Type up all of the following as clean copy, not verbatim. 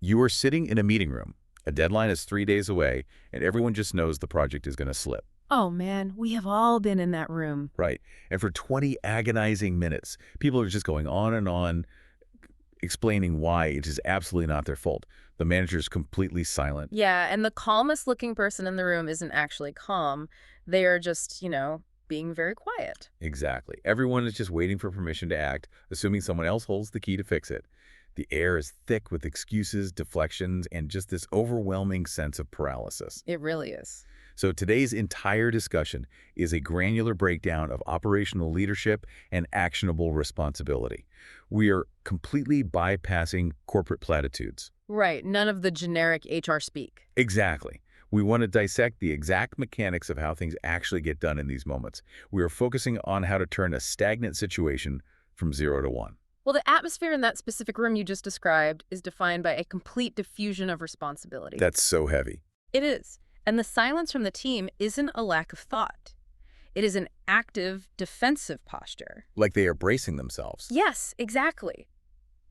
You are sitting in a meeting room. A deadline is 3 days away, and everyone just knows the project is going to slip. Oh man, we have all been in that room. Right. And for 20 agonizing minutes, people are just going on and on, explaining why it is absolutely not their fault. The manager is completely silent. Yeah, and the calmest looking person in the room isn't actually calm. They are just, being very quiet. Exactly. Everyone is just waiting for permission to act, assuming someone else holds the key to fix it. The air is thick with excuses, deflections, and just this overwhelming sense of paralysis. It really is. So today's entire discussion is a granular breakdown of operational leadership and actionable responsibility. We are completely bypassing corporate platitudes. Right, none of the generic HR speak. Exactly. We want to dissect the exact mechanics of how things actually get done in these moments. We are focusing on how to turn a stagnant situation from 0 to 1. Well, the atmosphere in that specific room you just described is defined by a complete diffusion of responsibility. That's so heavy. It is. And the silence from the team isn't a lack of thought. It is an active, defensive posture. Like they are bracing themselves. Yes, exactly.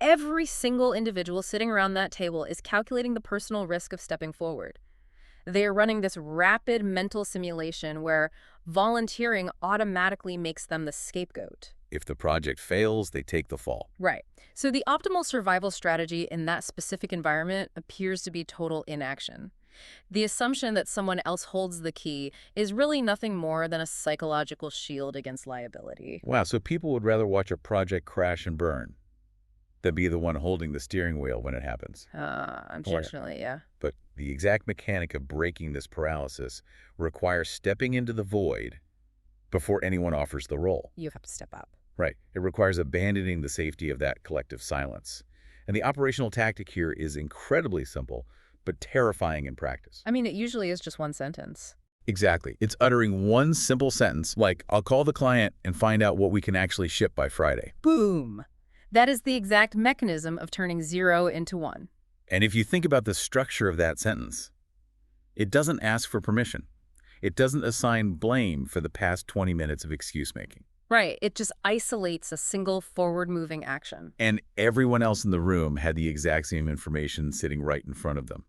Every single individual sitting around that table is calculating the personal risk of stepping forward. They are running this rapid mental simulation where volunteering automatically makes them the scapegoat. If the project fails, they take the fall. Right. So the optimal survival strategy in that specific environment appears to be total inaction. The assumption that someone else holds the key is really nothing more than a psychological shield against liability. Wow, so people would rather watch a project crash and burn than be the one holding the steering wheel when it happens. Unfortunately, yeah. But the exact mechanic of breaking this paralysis requires stepping into the void before anyone offers the role. You have to step up. Right. It requires abandoning the safety of that collective silence. And the operational tactic here is incredibly simple, but terrifying in practice. I mean, it usually is just one sentence. Exactly. It's uttering one simple sentence like, I'll call the client and find out what we can actually ship by Friday. Boom! That is the exact mechanism of turning 0 into 1. And if you think about the structure of that sentence, it doesn't ask for permission. It doesn't assign blame for the past 20 minutes of excuse-making. Right. It just isolates a single forward-moving action. And everyone else in the room had the exact same information sitting right in front of them.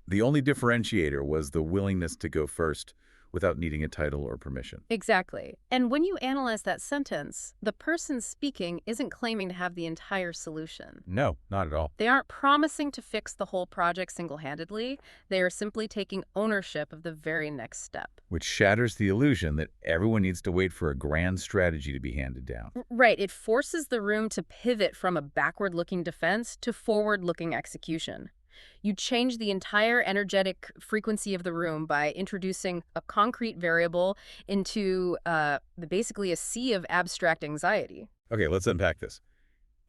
The only differentiator was the willingness to go first without needing a title or permission. Exactly. And when you analyze that sentence, the person speaking isn't claiming to have the entire solution. No, not at all. They aren't promising to fix the whole project single-handedly. They are simply taking ownership of the very next step. Which shatters the illusion that everyone needs to wait for a grand strategy to be handed down. Right. It forces the room to pivot from a backward-looking defense to forward-looking execution. You change the entire energetic frequency of the room by introducing a concrete variable into basically a sea of abstract anxiety. Okay, let's unpack this.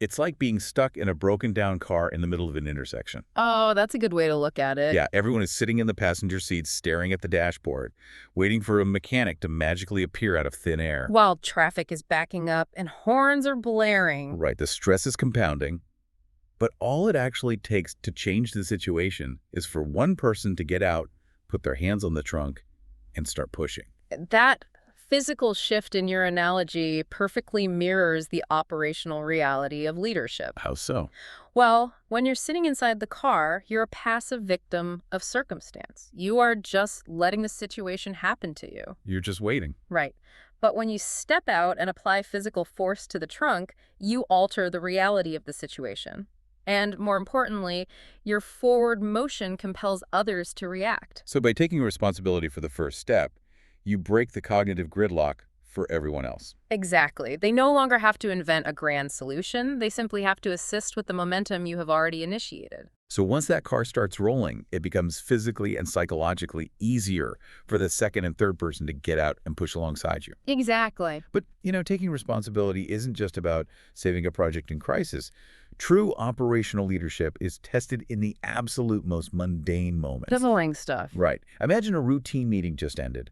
It's like being stuck in a broken-down car in the middle of an intersection. Oh, that's a good way to look at it. Yeah, everyone is sitting in the passenger seat staring at the dashboard, waiting for a mechanic to magically appear out of thin air. While traffic is backing up and horns are blaring. Right, the stress is compounding. But all it actually takes to change the situation is for one person to get out, put their hands on the trunk, and start pushing. That physical shift in your analogy perfectly mirrors the operational reality of leadership. How so? Well, when you're sitting inside the car, you're a passive victim of circumstance. You are just letting the situation happen to you. You're just waiting. Right. But when you step out and apply physical force to the trunk, you alter the reality of the situation. And more importantly, your forward motion compels others to react. So by taking responsibility for the first step, you break the cognitive gridlock for everyone else. Exactly. They no longer have to invent a grand solution. They simply have to assist with the momentum you have already initiated. So once that car starts rolling, it becomes physically and psychologically easier for the second and third person to get out and push alongside you. Exactly. But, taking responsibility isn't just about saving a project in crisis. True operational leadership is tested in the absolute most mundane moments. The annoying stuff. Right. Imagine a routine meeting just ended.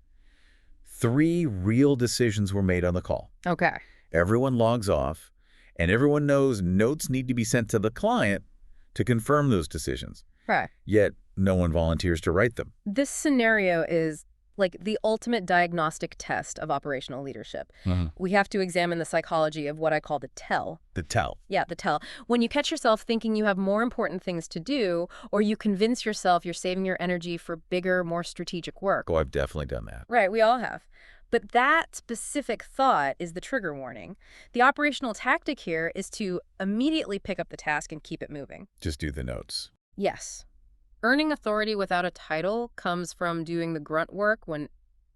3 real decisions were made on the call. Okay. Everyone logs off, and everyone knows notes need to be sent to the client to confirm those decisions. Right. Yet, no one volunteers to write them. This scenario is like the ultimate diagnostic test of operational leadership. We have to examine the psychology of what I call the tell. The tell. Yeah, the tell. When you catch yourself thinking you have more important things to do, or you convince yourself you're saving your energy for bigger, more strategic work. Oh, I've definitely done that. Right, we all have. But that specific thought is the trigger warning. The operational tactic here is to immediately pick up the task and keep it moving. Just do the notes. Yes. Earning authority without a title comes from doing the grunt work when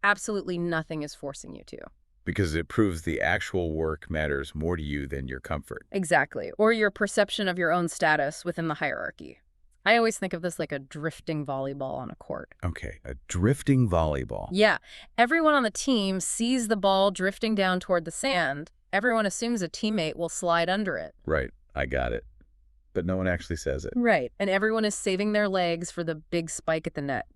absolutely nothing is forcing you to. Because it proves the actual work matters more to you than your comfort. Exactly. Or your perception of your own status within the hierarchy. I always think of this like a drifting volleyball on a court. Okay, a drifting volleyball. Yeah. Everyone on the team sees the ball drifting down toward the sand. Everyone assumes a teammate will slide under it. Right, I got it. But no one actually says it. Right. And everyone is saving their legs for the big spike at the net.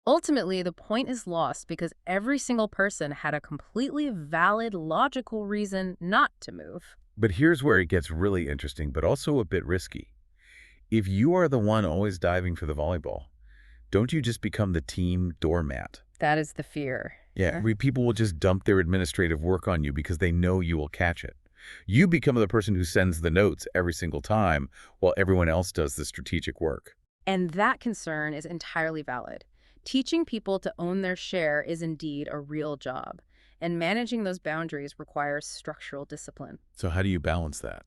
Ultimately, the point is lost because every single person had a completely valid, logical reason not to move. But here's where it gets really interesting, but also a bit risky. If you are the one always diving for the volleyball, don't you just become the team doormat? That is the fear. Yeah, people will just dump their administrative work on you because they know you will catch it. You become the person who sends the notes every single time while everyone else does the strategic work. And that concern is entirely valid. Teaching people to own their share is indeed a real job, and managing those boundaries requires structural discipline. So how do you balance that?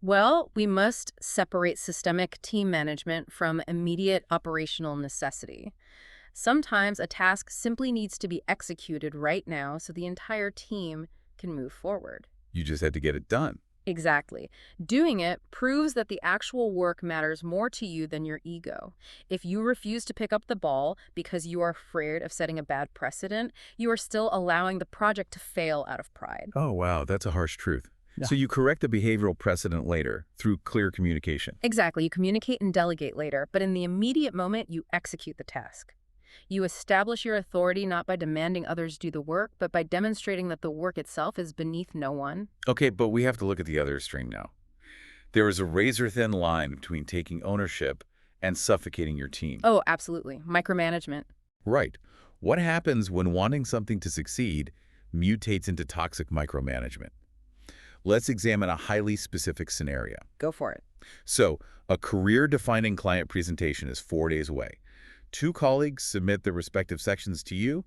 Well, we must separate systemic team management from immediate operational necessity. Sometimes a task simply needs to be executed right now so the entire team can move forward. You just had to get it done. Exactly. Doing it proves that the actual work matters more to you than your ego. If you refuse to pick up the ball because you are afraid of setting a bad precedent, you are still allowing the project to fail out of pride. Oh, wow, that's a harsh truth. Yeah. So you correct the behavioral precedent later through clear communication. Exactly. You communicate and delegate later, but in the immediate moment, you execute the task. You establish your authority not by demanding others do the work, but by demonstrating that the work itself is beneath no one. Okay, but we have to look at the other extreme now. There is a razor-thin line between taking ownership and suffocating your team. Oh, absolutely. Micromanagement. Right. What happens when wanting something to succeed mutates into toxic micromanagement? Let's examine a highly specific scenario. Go for it. So, a career-defining client presentation is 4 days away. 2 colleagues submit their respective sections to you,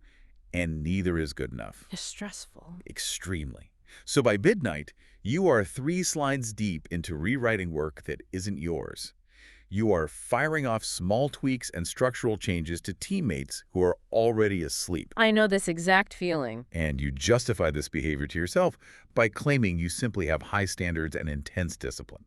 and neither is good enough. It's stressful. Extremely. So by midnight, you are 3 slides deep into rewriting work that isn't yours. You are firing off small tweaks and structural changes to teammates who are already asleep. I know this exact feeling. And you justify this behavior to yourself by claiming you simply have high standards and intense discipline.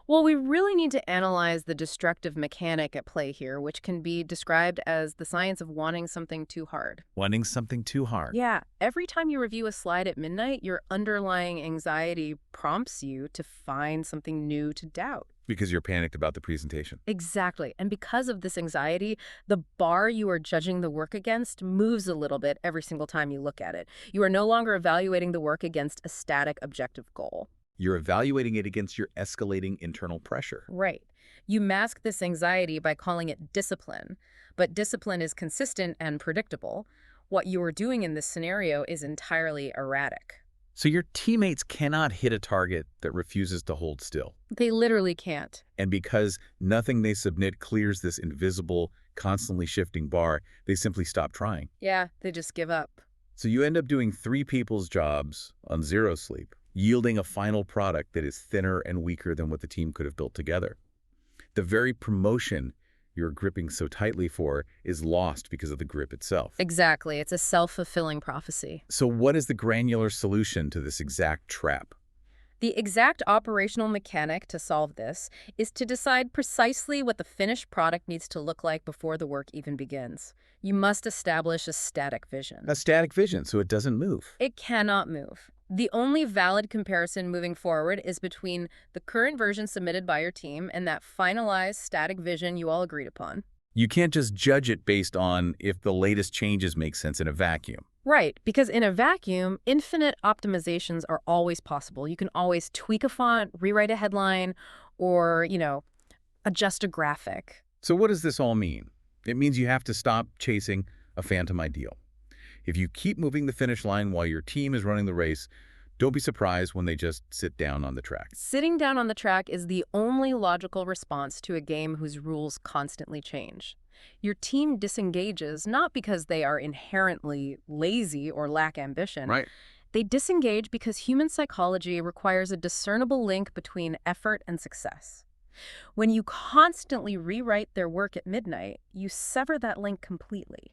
Well, we really need to analyze the destructive mechanic at play here, which can be described as the science of wanting something too hard. Wanting something too hard. Yeah, every time you review a slide at midnight, your underlying anxiety prompts you to find something new to doubt. Because you're panicked about the presentation. Exactly. And because of this anxiety, the bar you are judging the work against moves a little bit every single time you look at it. You are no longer evaluating the work against a static objective goal. You're evaluating it against your escalating internal pressure. Right. You mask this anxiety by calling it discipline, but discipline is consistent and predictable. What you are doing in this scenario is entirely erratic. So your teammates cannot hit a target that refuses to hold still. They literally can't. And because nothing they submit clears this invisible, constantly shifting bar, they simply stop trying. Yeah, they just give up. So you end up doing 3 people's jobs on 0 sleep, yielding a final product that is thinner and weaker than what the team could have built together. The very promotion you're gripping so tightly for is lost because of the grip itself. Exactly. It's a self-fulfilling prophecy. So what is the granular solution to this exact trap? The exact operational mechanic to solve this is to decide precisely what the finished product needs to look like before the work even begins. You must establish a static vision. A static vision, so it doesn't move. It cannot move. The only valid comparison moving forward is between the current version submitted by your team and that finalized static vision you all agreed upon. You can't just judge it based on if the latest changes make sense in a vacuum. Right, because in a vacuum, infinite optimizations are always possible. You can always tweak a font, rewrite a headline, or, adjust a graphic. So what does this all mean? It means you have to stop chasing a phantom ideal. If you keep moving the finish line while your team is running the race, don't be surprised when they just sit down on the track. Sitting down on the track is the only logical response to a game whose rules constantly change. Your team disengages not because they are inherently lazy or lack ambition. Right. They disengage because human psychology requires a discernible link between effort and success. When you constantly rewrite their work at midnight, you sever that link completely.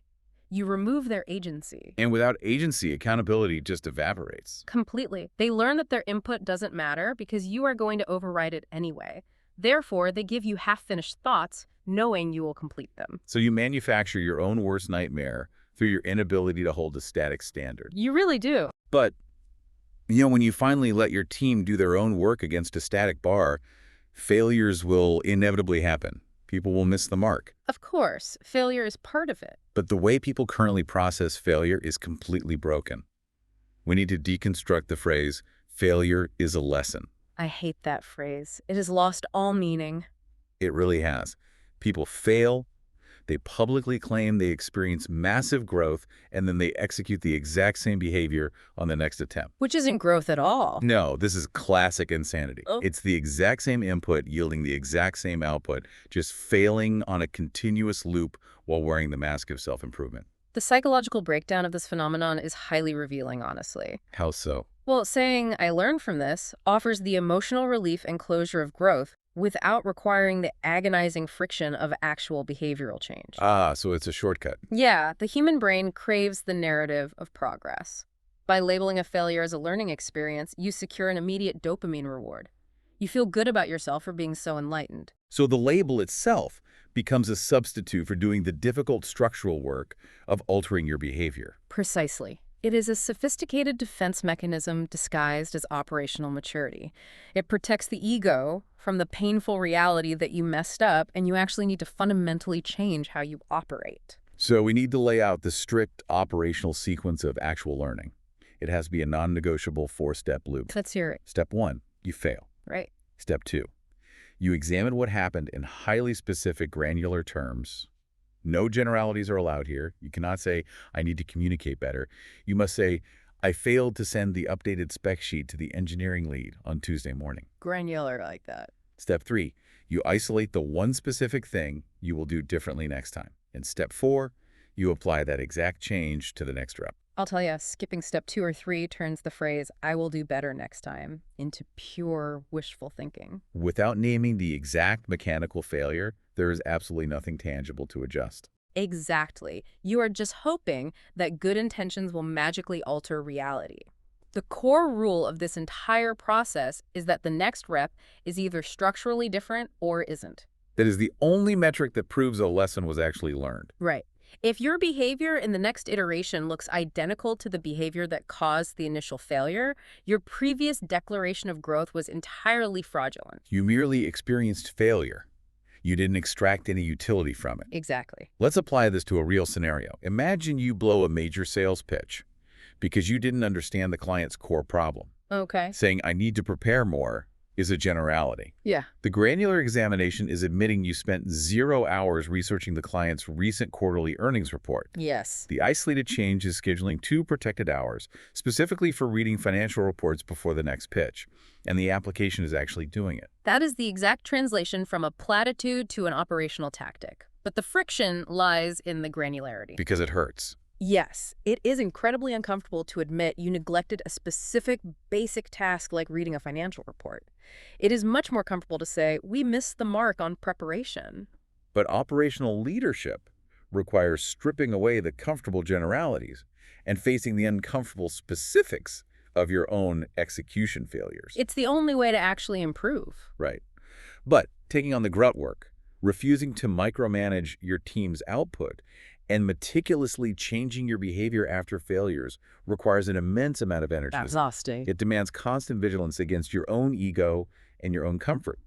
You remove their agency. And without agency, accountability just evaporates. Completely. They learn that their input doesn't matter because you are going to override it anyway. Therefore, they give you half-finished thoughts, knowing you will complete them. So you manufacture your own worst nightmare through your inability to hold a static standard. You really do. But, when you finally let your team do their own work against a static bar, failures will inevitably happen. People will miss the mark. Of course, failure is part of it. But the way people currently process failure is completely broken. We need to deconstruct the phrase, failure is a lesson. I hate that phrase. It has lost all meaning. It really has. People fail, they publicly claim they experience massive growth, and then they execute the exact same behavior on the next attempt. Which isn't growth at all. No, this is classic insanity. Oh. It's the exact same input yielding the exact same output, just failing on a continuous loop while wearing the mask of self-improvement. The psychological breakdown of this phenomenon is highly revealing, honestly. How so? Well, saying, "I learned from this," offers the emotional relief and closure of growth without requiring the agonizing friction of actual behavioral change. So it's a shortcut. Yeah, the human brain craves the narrative of progress. By labeling a failure as a learning experience, you secure an immediate dopamine reward. You feel good about yourself for being so enlightened. So the label itself becomes a substitute for doing the difficult structural work of altering your behavior. Precisely. It is a sophisticated defense mechanism disguised as operational maturity. It protects the ego from the painful reality that you messed up and you actually need to fundamentally change how you operate. So we need to lay out the strict operational sequence of actual learning. It has to be a non-negotiable 4-step loop. Let's hear it. Step 1, you fail. Right. Step 2, you examine what happened in highly specific granular terms. No generalities are allowed here. You cannot say, I need to communicate better. You must say, I failed to send the updated spec sheet to the engineering lead on Tuesday morning. Granular like that. Step 3, you isolate the one specific thing you will do differently next time. And step 4, you apply that exact change to the next rep. I'll tell you, skipping step 2 or 3 turns the phrase, "I will do better next time," into pure wishful thinking. Without naming the exact mechanical failure, there is absolutely nothing tangible to adjust. Exactly. You are just hoping that good intentions will magically alter reality. The core rule of this entire process is that the next rep is either structurally different or isn't. That is the only metric that proves a lesson was actually learned. Right. If your behavior in the next iteration looks identical to the behavior that caused the initial failure, your previous declaration of growth was entirely fraudulent. You merely experienced failure. You didn't extract any utility from it. Exactly. Let's apply this to a real scenario. Imagine you blow a major sales pitch because you didn't understand the client's core problem. Okay. Saying, I need to prepare more, is a generality. Yeah. The granular examination is admitting you spent 0 hours researching the client's recent quarterly earnings report. Yes. The isolated change is scheduling 2 protected hours, specifically for reading financial reports before the next pitch, and the application is actually doing it. That is the exact translation from a platitude to an operational tactic. But the friction lies in the granularity. Because it hurts. Yes, it is incredibly uncomfortable to admit you neglected a specific basic task like reading a financial report. It is much more comfortable to say, we missed the mark on preparation. But operational leadership requires stripping away the comfortable generalities and facing the uncomfortable specifics of your own execution failures. It's the only way to actually improve. Right. But taking on the grunt work, refusing to micromanage your team's output, and meticulously changing your behavior after failures requires an immense amount of energy. Exhausting. It demands constant vigilance against your own ego and your own comfort.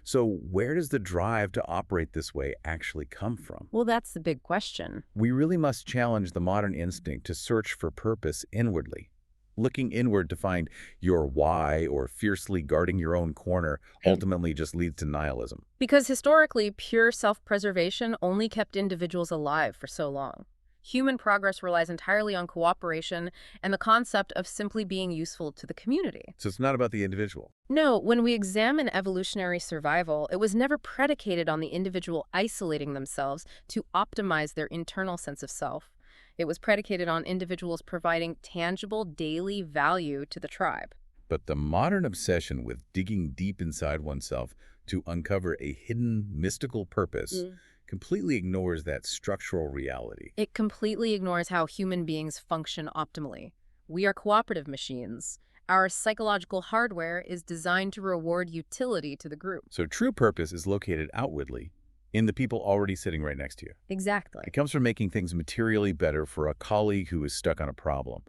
So where does the drive to operate this way actually come from? Well, that's the big question. We really must challenge the modern instinct to search for purpose inwardly. Looking inward to find your why or fiercely guarding your own corner ultimately just leads to nihilism. Because historically, pure self-preservation only kept individuals alive for so long. Human progress relies entirely on cooperation and the concept of simply being useful to the community. So it's not about the individual. No, when we examine evolutionary survival, it was never predicated on the individual isolating themselves to optimize their internal sense of self. It was predicated on individuals providing tangible daily value to the tribe. But the modern obsession with digging deep inside oneself to uncover a hidden, mystical purpose completely ignores that structural reality. It completely ignores how human beings function optimally. We are cooperative machines. Our psychological hardware is designed to reward utility to the group. So true purpose is located outwardly in the people already sitting right next to you. Exactly. It comes from making things materially better for a colleague who is stuck on a problem,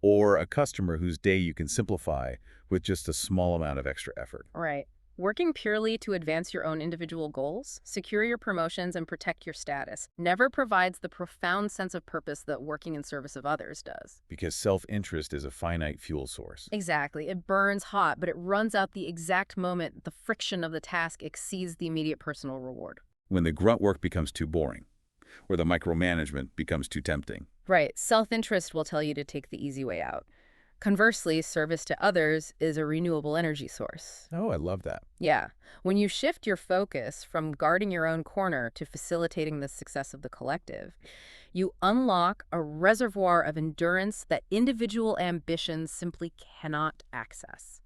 or a customer whose day you can simplify with just a small amount of extra effort. Right. Working purely to advance your own individual goals, secure your promotions, and protect your status never provides the profound sense of purpose that working in service of others does. Because self-interest is a finite fuel source. Exactly. It burns hot, but it runs out the exact moment the friction of the task exceeds the immediate personal reward. When the grunt work becomes too boring, or the micromanagement becomes too tempting. Right. Self-interest will tell you to take the easy way out. Conversely, service to others is a renewable energy source. Oh, I love that. Yeah. When you shift your focus from guarding your own corner to facilitating the success of the collective, you unlock a reservoir of endurance that individual ambitions simply cannot access.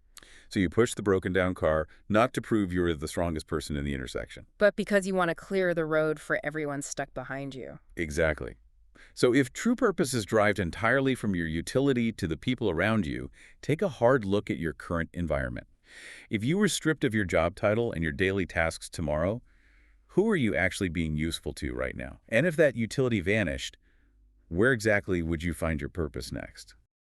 So you push the broken down car, not to prove you're the strongest person in the intersection. But because you want to clear the road for everyone stuck behind you. Exactly. So if true purpose is derived entirely from your utility to the people around you, take a hard look at your current environment. If you were stripped of your job title and your daily tasks tomorrow, who are you actually being useful to right now? And if that utility vanished, where exactly would you find your purpose next?